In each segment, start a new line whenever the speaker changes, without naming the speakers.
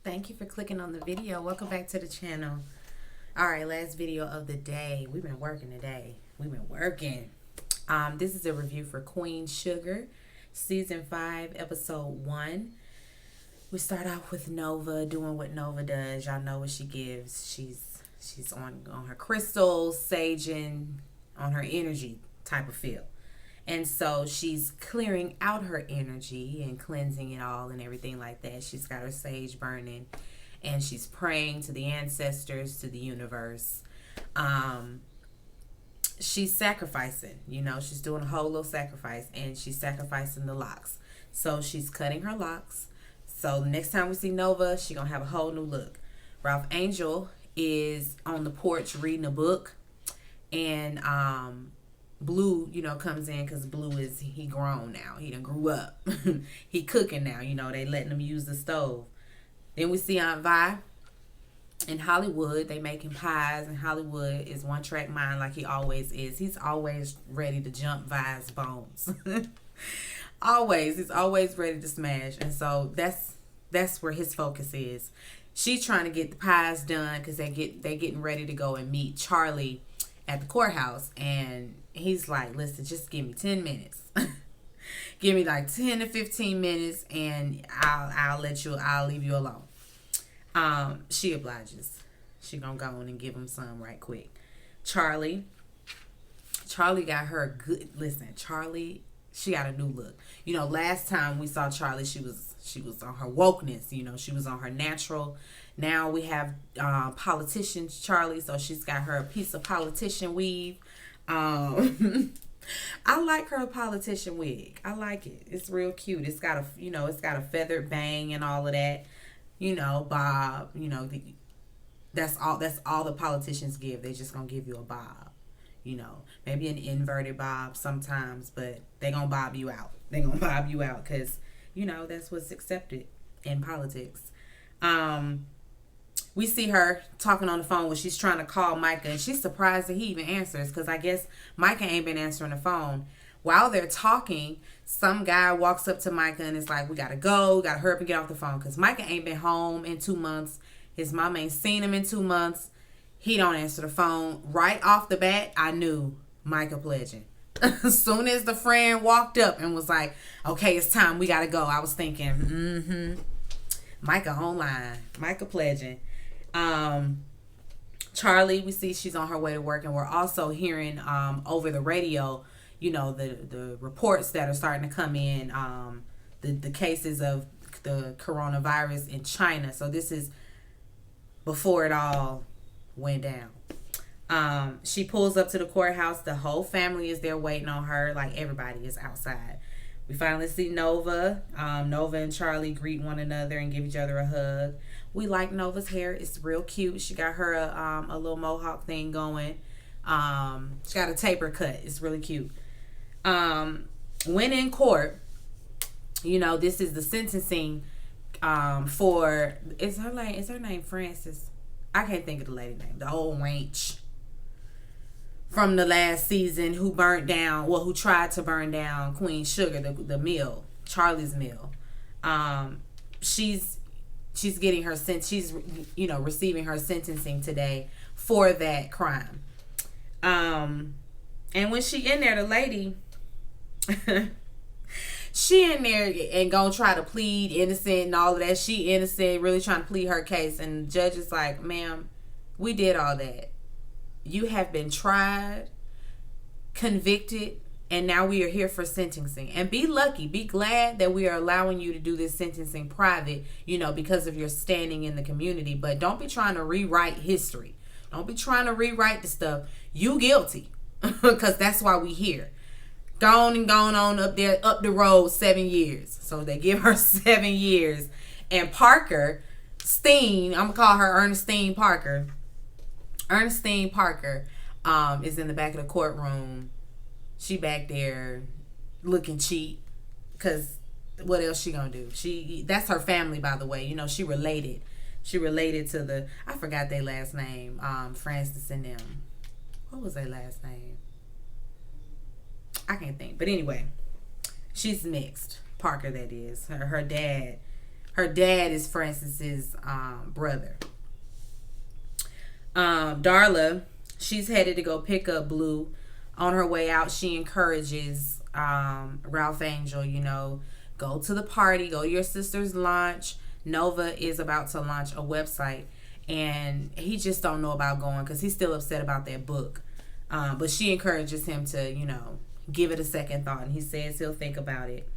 Thank you for clicking on the video. Welcome back to the channel. All right, last video of the day. We've been working today. We've been working. This is a review for Queen Sugar, season 5, episode 1. We start off with Nova doing what Nova does. Y'all know what she gives. She's on her crystals, saging, on her energy type of feel. And so she's clearing out her energy and cleansing it all and everything like that. She's got her sage burning and she's praying to the ancestors, to the universe. She's sacrificing, she's doing a whole little sacrifice, and she's sacrificing the locks. So she's cutting her locks. So the next time we see Nova, she's going to have a whole new look. Ralph Angel is on the porch reading a book, and Blue, comes in because Blue he grown now. He done grew up. He cooking now. They letting him use the stove. Then we see Aunt Vi in Hollywood. They making pies, and Hollywood is one track mind like he always is. He's always ready to jump Vi's bones. Always. He's always ready to smash. And so that's where his focus is. She's trying to get the pies done because they getting ready to go and meet Charlie at the courthouse, and he's like, listen, just give me 10 minutes. Give me like 10 to 15 minutes and I'll leave you alone. She obliges. She gonna go on and give him some right quick. Charlie got her good. Listen, Charlie, she got a new look. Last time we saw Charlie, she was on her wokeness. She was on her natural. Now we have politician Charlie, so she's got her piece of politician weave. I like her politician wig. I like it. It's real cute. It's got a feathered bang and all of that. Bob. That's all the politicians give. They just gonna give you a bob. Maybe an inverted bob sometimes, but they gonna bob you out. They gonna bob you out because that's what's accepted in politics. We see her talking on the phone when she's trying to call Micah, and she's surprised that he even answers because I guess Micah ain't been answering the phone. While they're talking, some guy walks up to Micah and is like, we gotta go, gotta hurry up and get off the phone because Micah ain't been home in 2 months. His mom ain't seen him in 2 months. He don't answer the phone. Right off the bat, I knew Micah pledging. As soon as the friend walked up and was like, okay, it's time, we gotta go, I was thinking, Micah online. Micah pledging. Charlie, we see she's on her way to work, and we're also hearing over the radio, the reports that are starting to come in, the cases of the coronavirus in China. So this is before it all went down. She pulls up to the courthouse. The whole family is there waiting on her. Like, everybody is outside. We finally see Nova. Nova and Charlie greet one another and give each other a hug. We like Nova's hair. It's real cute. She got her a little mohawk thing going. She got a taper cut. It's really cute. When in court, this is the sentencing for, is her name Frances? I can't think of the lady name. The old wench from the last season who tried to burn down Queen Sugar, the mill, Charlie's mill. She's getting her she's receiving her sentencing today for that crime. And when she in there, the lady she in there and gonna try to plead innocent and all of that. She innocent, really trying to plead her case, and the judge is like, ma'am, we did all that. You have been tried, convicted, and now we are here for sentencing. And be lucky, be glad that we are allowing you to do this sentencing private, because of your standing in the community. But don't be trying to rewrite history. Don't be trying to rewrite the stuff. You guilty, because that's why we here. Gone on up the road 7 years. So they give her 7 years. And Parker Steen, I'm gonna call her Ernestine Parker. Ernestine Parker is in the back of the courtroom. She back there looking cheap because what else she gonna do? That's her family, by the way. She related. She related to I forgot their last name. Francis and them. What was their last name? I can't think. But anyway, she's mixed. Parker, that is. Her dad Her dad is Francis's brother. Darla, she's headed to go pick up Blue. On her way out, she encourages Ralph Angel, go to the party, go to your sister's launch. Nova is about to launch a website, and he just don't know about going because he's still upset about that book. But she encourages him to, give it a second thought, and he says he'll think about it.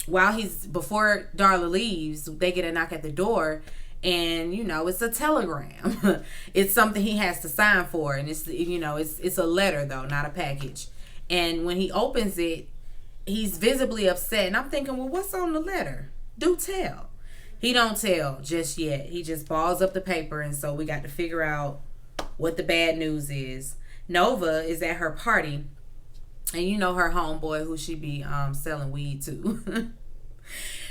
Before Darla leaves, they get a knock at the door, and it's a telegram. It's something he has to sign for, and it's a letter though, not a package. And when he opens it, he's visibly upset, and I'm thinking, well, what's on the letter? Do tell. He don't tell just yet. He just balls up the paper, and so we got to figure out what the bad news is. Nova is at her party, and her homeboy who she be selling weed to.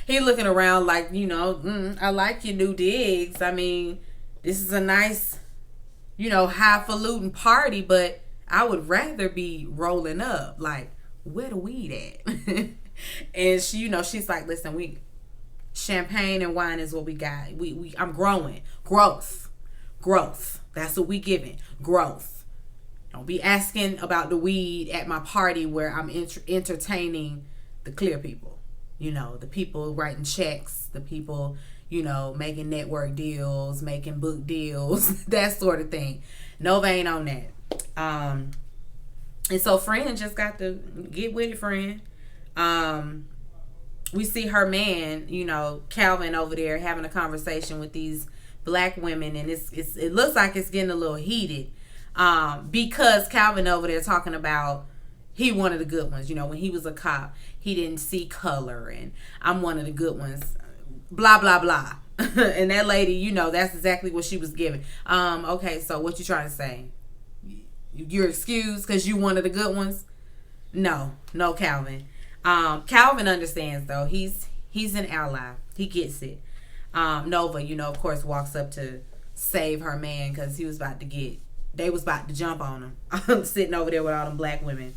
He looking around like, I like your new digs. I mean, this is a nice, highfalutin party, but I would rather be rolling up. Like, where the weed at? And she, she's like, listen, champagne and wine is what we got. I'm growing. Growth. That's what we giving. Growth. Don't be asking about the weed at my party where I'm entertaining the clear people. The people writing checks, the people, making network deals, making book deals, that sort of thing. Nova ain't on that. And so Fran just got to get with it, Fran. We see her man, Calvin over there having a conversation with these black women, and it looks like it's getting a little heated. Because Calvin over there talking about he one of the good ones. When he was a cop, he didn't see color, and I'm one of the good ones. Blah, blah, blah. And that lady, that's exactly what she was giving. Okay, so what you trying to say? You're excused because you one of the good ones? No, Calvin. Calvin understands, though. He's an ally. He gets it. Nova, of course, walks up to save her man because they was about to jump on him. Sitting over there with all them black women.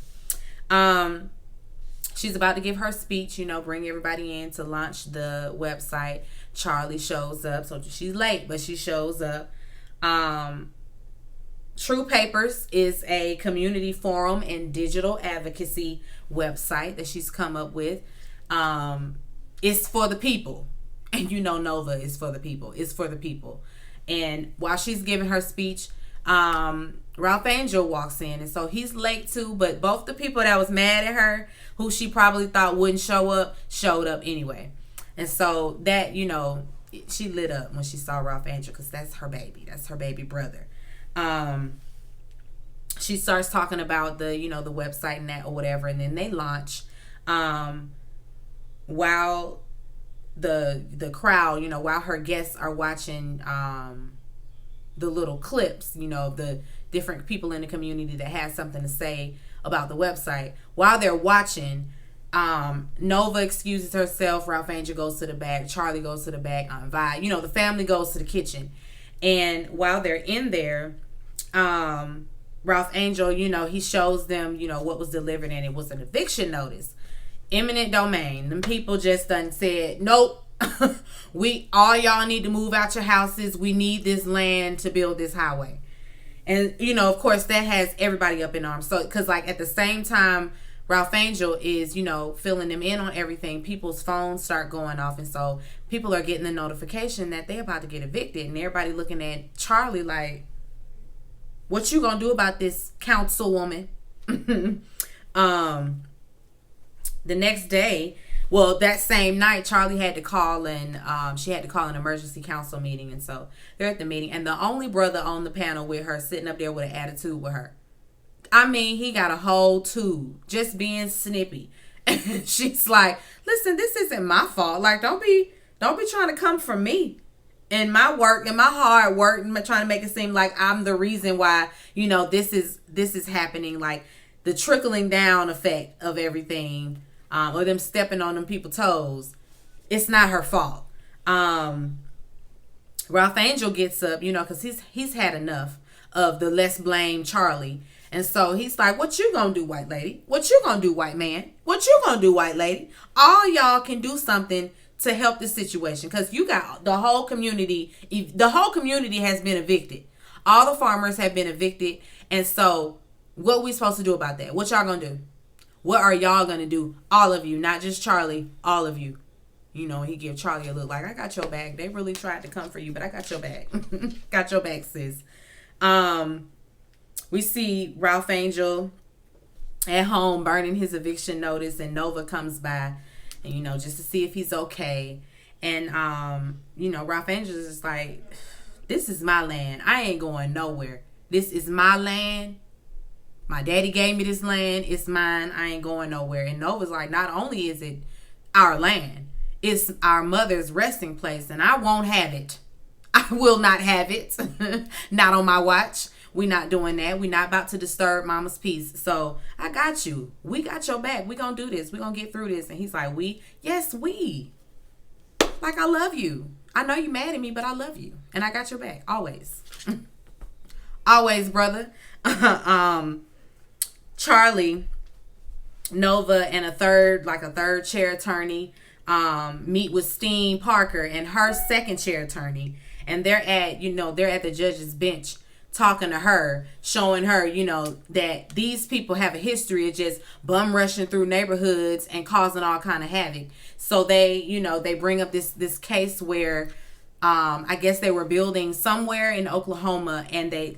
She's about to give her speech, bring everybody in to launch the website. Charlie shows up. So she's late, but she shows up. True Papers is a community forum and digital advocacy website that she's come up with. It's for the people. And Nova is for the people. It's for the people. And while she's giving her speech, Ralph Angel walks in, and so he's late too, but both the people that was mad at her, who she probably thought wouldn't show up, showed up anyway. And so that, she lit up when she saw Ralph Angel, because that's her baby brother. She starts talking about the the website and that or whatever, and then they launch. While the crowd, while her guests are watching the little clips, the different people in the community that has something to say about the website. While they're watching, Nova excuses herself. Ralph Angel goes to the back. Charlie goes to the back. Vi, the family goes to the kitchen. And while they're in there, Ralph Angel, he shows them, what was delivered, and it was an eviction notice. Eminent domain. Them people just done said, nope. All y'all need to move out your houses. We need this land to build this highway. And, of course, that has everybody up in arms. So, because, at the same time, Ralph Angel is, filling them in on everything, people's phones start going off. And so people are getting the notification that they're about to get evicted. And everybody looking at Charlie like, what you gonna do about this, councilwoman? The next day, that same night, Charlie had to call, and she had to call an emergency council meeting. And so they're at the meeting, and the only brother on the panel with her sitting up there with an attitude with her. I mean, he got a whole tube just being snippy. And she's like, listen, this isn't my fault. Like, don't be trying to come for me and my work and my hard work and trying to make it seem like I'm the reason why, this is happening. Like, the trickling down effect of everything, or them stepping on them people's toes, it's not her fault. Ralph Angel gets up, because he's had enough of the let's blame Charlie. And so he's like, what you gonna do, white lady? What you gonna do, white man? What you gonna do, white lady? All y'all can do something to help the situation, because you got the whole community. The whole community has been evicted. All the farmers have been evicted. And so what we supposed to do about that? What y'all gonna do? What are y'all gonna do? All of you, not just Charlie, all of you. You know, he give Charlie a look like, I got your back. They really tried to come for you, but I got your back. Got your back, sis. We see Ralph Angel at home burning his eviction notice, and Nova comes by, and, you know, just to see if he's okay. And, you know, Ralph Angel is just like, this is my land. I ain't going nowhere. This is my land. My daddy gave me this land. It's mine. I ain't going nowhere. And Nova's like, not only is it our land, it's our mother's resting place, and I won't have it. I will not have it. Not on my watch. We're not doing that. We're not about to disturb mama's peace. So I got you. We got your back. We're going to do this. We're going to get through this. And he's like, we? Yes, we. Like, I love you. I know you're mad at me, but I love you. And I got your back. Always. Always, brother. Charlie, Nova, and a third chair attorney meet with Steen Parker and her second chair attorney. And they're at the judge's bench talking to her, showing her, you know, that these people have a history of just bum rushing through neighborhoods and causing all kind of havoc. So they bring up this case where I guess they were building somewhere in Oklahoma, and the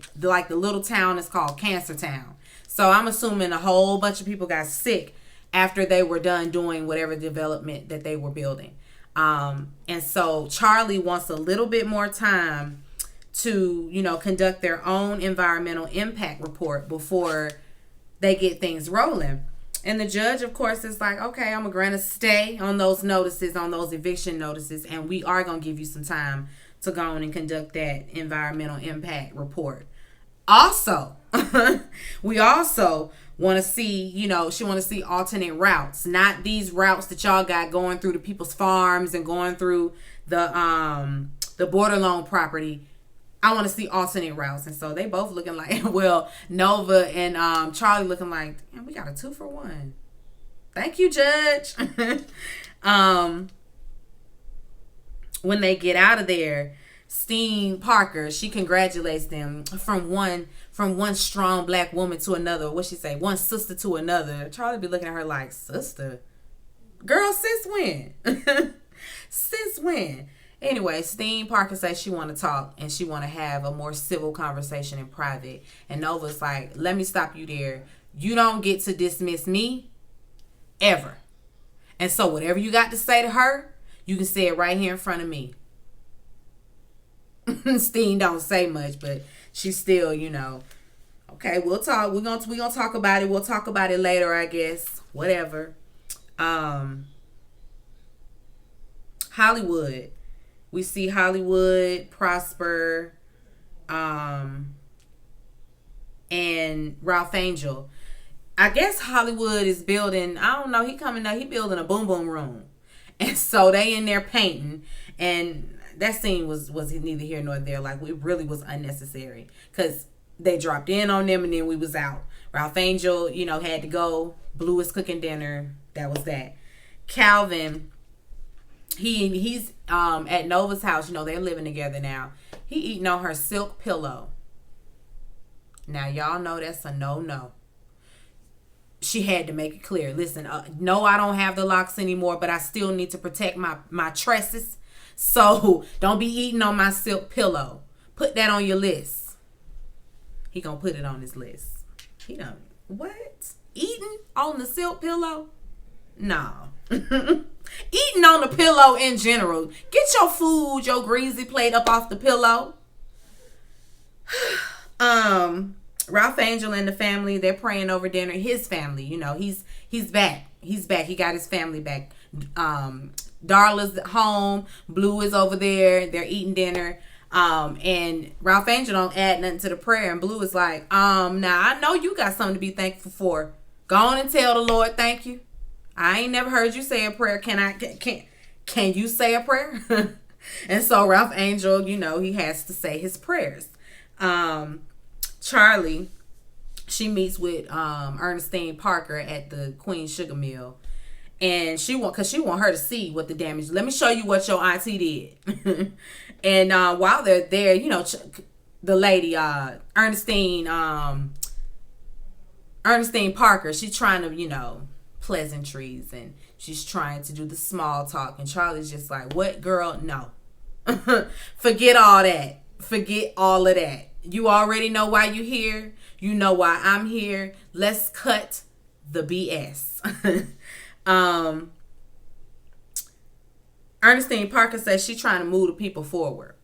little town is called Cancer Town. So I'm assuming a whole bunch of people got sick after they were done doing whatever development that they were building. And so Charlie wants a little bit more time to, you know, conduct their own environmental impact report before they get things rolling. And the judge, of course, is like, okay, I'm going to grant a stay on those notices, on those eviction notices, and we are going to give you some time to go on and conduct that environmental impact report. Also, we also want to see, you know, she want to see alternate routes, not these routes that y'all got going through the people's farms and going through the Bordelons property. I want to see alternate routes. And so they both looking like, well, Nova and Charlie looking like, damn, we got a 2-for-1. Thank you, Judge. When they get out of there, Steen Parker, she congratulates them from one strong black woman to another. What she say? One sister to another. Charlie be looking at her like, sister? Girl, since when? Since when? Anyway, Steen Parker says she want to talk and she want to have a more civil conversation in private. And Nova's like, let me stop you there. You don't get to dismiss me ever. And so whatever you got to say to her, you can say it right here in front of me. Steen don't say much, but she's still, you know, okay, we'll talk. We're gonna talk about it. We'll talk about it later, I guess. Whatever. Hollywood. We see Hollywood, Prosper, and Ralph Angel. I guess Hollywood is building, I don't know, he building a boom boom room. And so they in there painting, and that scene was neither here nor there. Like, it really was unnecessary because they dropped in on them and then we was out. Ralph Angel, you know, had to go. Blue is cooking dinner. That was that. Calvin, he's at Nova's house. You know, they're living together now. He eating on her silk pillow. Now, y'all know that's a no. She had to make it clear. Listen, no, I don't have the locks anymore, but I still need to protect my tresses. So don't be eating on my silk pillow. Put that on your list. He gonna put it on his list. He done, what? Eating on the silk pillow? No. Eating on the pillow in general. Get your food, your greasy plate up off the pillow. Ralph Angel and the family, they're praying over dinner. His family, you know, he's back. He's back. He got his family back. Darla's home. Blue is over there. They're eating dinner. And Ralph Angel don't add nothing to the prayer. And Blue is like, now I know you got something to be thankful for. Go on and tell the Lord thank you. I ain't never heard you say a prayer. Can you say a prayer? And so Ralph Angel, you know, he has to say his prayers. Charlie, she meets with Ernestine Parker at the Queen Sugar Mill, and she want her to see what the damage. Let me show you what your auntie did. And while they're there, the lady Ernestine Parker, she's trying to pleasantries, and she's trying to do the small talk, and Charlie's just like, what, girl? No. Forget all that. Forget all of that. You already know why you're here. You know why I'm here. Let's cut the BS. Ernestine Parker says she's trying to move the people forward.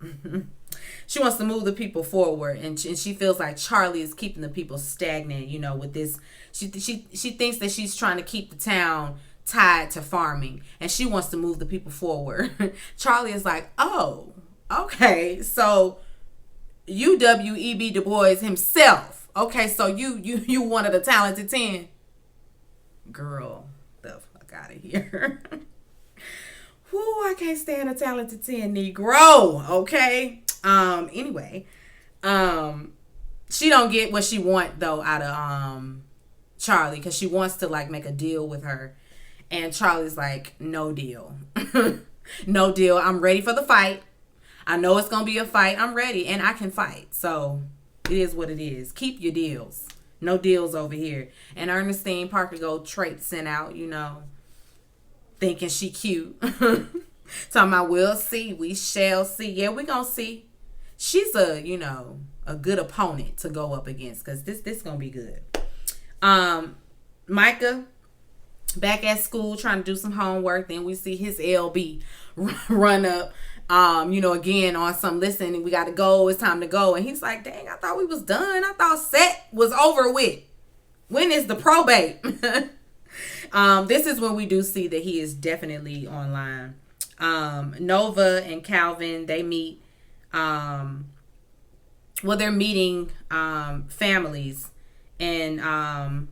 She wants to move the people forward, and she feels like Charlie is keeping the people stagnant, with this. She thinks that she's trying to keep the town tied to farming, and she wants to move the people forward. Charlie is like, oh, okay, so you W.E.B. Du Bois himself. Okay, so you one of the talented 10. Girl, the fuck out of here. Whoo, I can't stand a talented 10 Negro. Okay. Anyway, she don't get what she want though out of Charlie, because she wants to make a deal with her, and Charlie's like, no deal. No deal. I'm ready for the fight. I know it's gonna be a fight. I'm ready, and I can fight. So it is what it is. Keep your deals. No deals over here. And Ernestine Parker go traipsing out, thinking she cute. Talking about, we'll see. We shall see. Yeah, we gonna see. She's a good opponent to go up against, because this gonna be good. Micah back at school trying to do some homework. Then we see his LB run up. Again on some, listen, we got to go. It's time to go. And he's like, dang, I thought we was done. I thought set was over with. When is the probate? This is when we do see that he is definitely online. Nova and Calvin, they meet. They're meeting families, and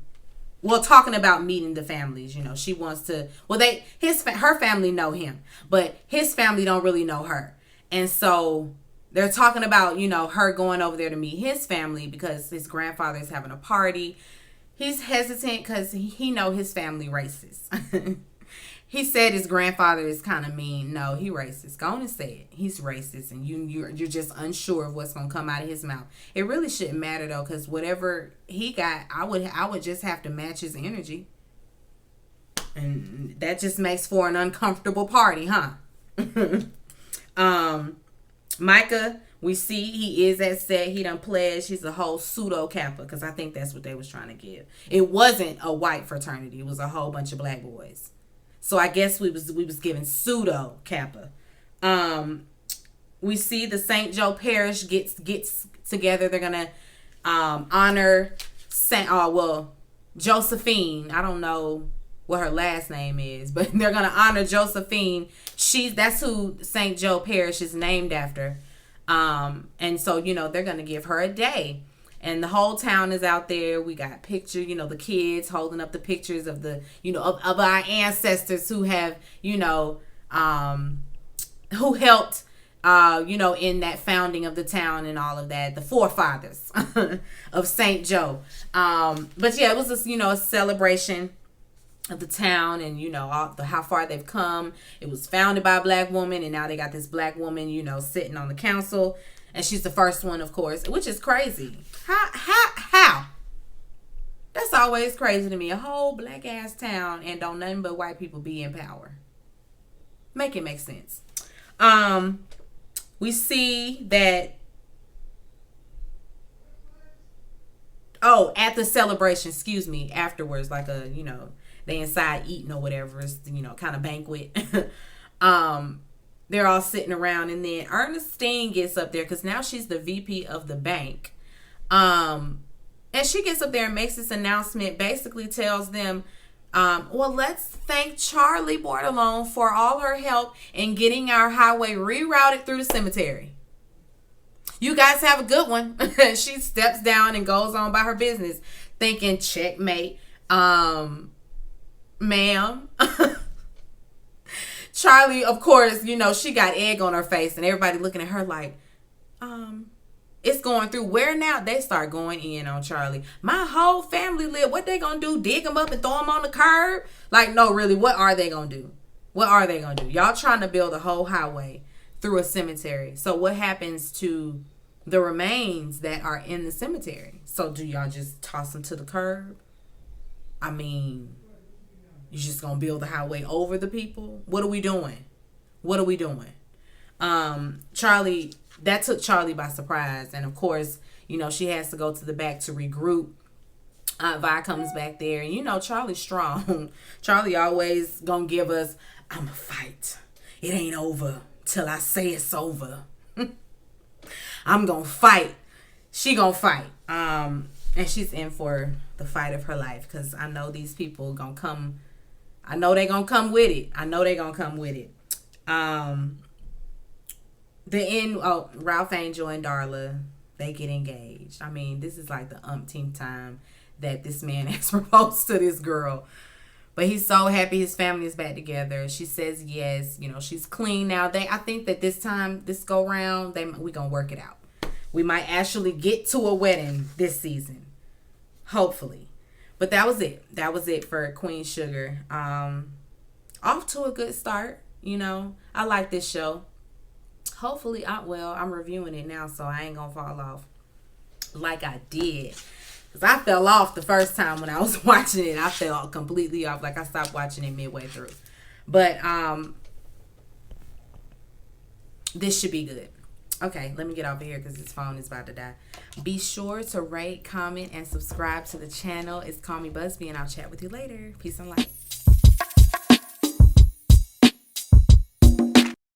talking about meeting the families. She wants to. Her family know him, but his family don't really know her, and so they're talking about her going over there to meet his family because his grandfather is having a party. He's hesitant because he know his family racist. He said his grandfather is kind of mean. No, he racist. Go on and say it. He's racist, and you're just unsure of what's gonna come out of his mouth. It really shouldn't matter though, because whatever he got, I would just have to match his energy, and that just makes for an uncomfortable party, huh? Micah, we see he is at set. He done pledged. He's a whole pseudo Kappa, because I think that's what they was trying to give. It wasn't a white fraternity. It was a whole bunch of black boys. So I guess we was giving pseudo Kappa. We see the St. Joe Parish gets together. They're gonna honor Josephine. I don't know what her last name is, but they're gonna honor Josephine. That's who St. Joe Parish is named after. And so they're gonna give her a day. And the whole town is out there. We got pictures, the kids holding up the pictures of the, of our ancestors who have, who helped, in that founding of the town and all of that, the forefathers of St. Joe. But yeah, it was just, a celebration of the town, and how far they've come. It was founded by a black woman, and now they got this black woman, sitting on the council. And she's the first one, of course, which is crazy. How? That's always crazy to me. A whole black ass town and don't nothing but white people be in power. Make it make sense. We see that. Oh, at the celebration, afterwards, like they inside eating or whatever. It's kind of banquet. They're all sitting around, and then Ernestine gets up there because now she's the VP of the bank. And she gets up there and makes this announcement, basically tells them, let's thank Charlie Bordelon for all her help in getting our highway rerouted through the cemetery. You guys have a good one. She steps down and goes on by her business, thinking, checkmate, ma'am. Charlie, of course, she got egg on her face, and everybody looking at her like, It's going through where now? They start going in on Charlie. My whole family live. What they gonna do? Dig him up and throw him on the curb? Like, no, really, what are they gonna do? What are they gonna do? Y'all trying to build a whole highway through a cemetery. So what happens to the remains that are in the cemetery? So do y'all just toss them to the curb? I mean, you just gonna build a highway over the people? What are we doing? What are we doing? Charlie, that took Charlie by surprise. And of course, you know, she has to go to the back to regroup. Aunt Vi comes back there. And you know, Charlie's strong. Charlie always gonna give us, I'ma fight. It ain't over till I say it's over. I'm gonna fight. She gonna fight. And she's in for the fight of her life. Because I know these people gonna come. I know they gonna come with it. The end, Ralph, Angel, and Darla, they get engaged. I mean, this is like the umpteenth time that this man has proposed to this girl. But he's so happy his family is back together. She says yes. You know, she's clean now. I think that this time, this go round, we gonna work it out. We might actually get to a wedding this season. Hopefully. But that was it. That was it for Queen Sugar. Off to a good start. You know, I like this show. Hopefully, I'm reviewing it now, so I ain't gonna fall off like I did. Because I fell off the first time when I was watching it. I fell completely off. Like, I stopped watching it midway through. But this should be good. Okay, let me get over here because this phone is about to die. Be sure to rate, comment, and subscribe to the channel. It's Call Me Busby, and I'll chat with you later. Peace and light.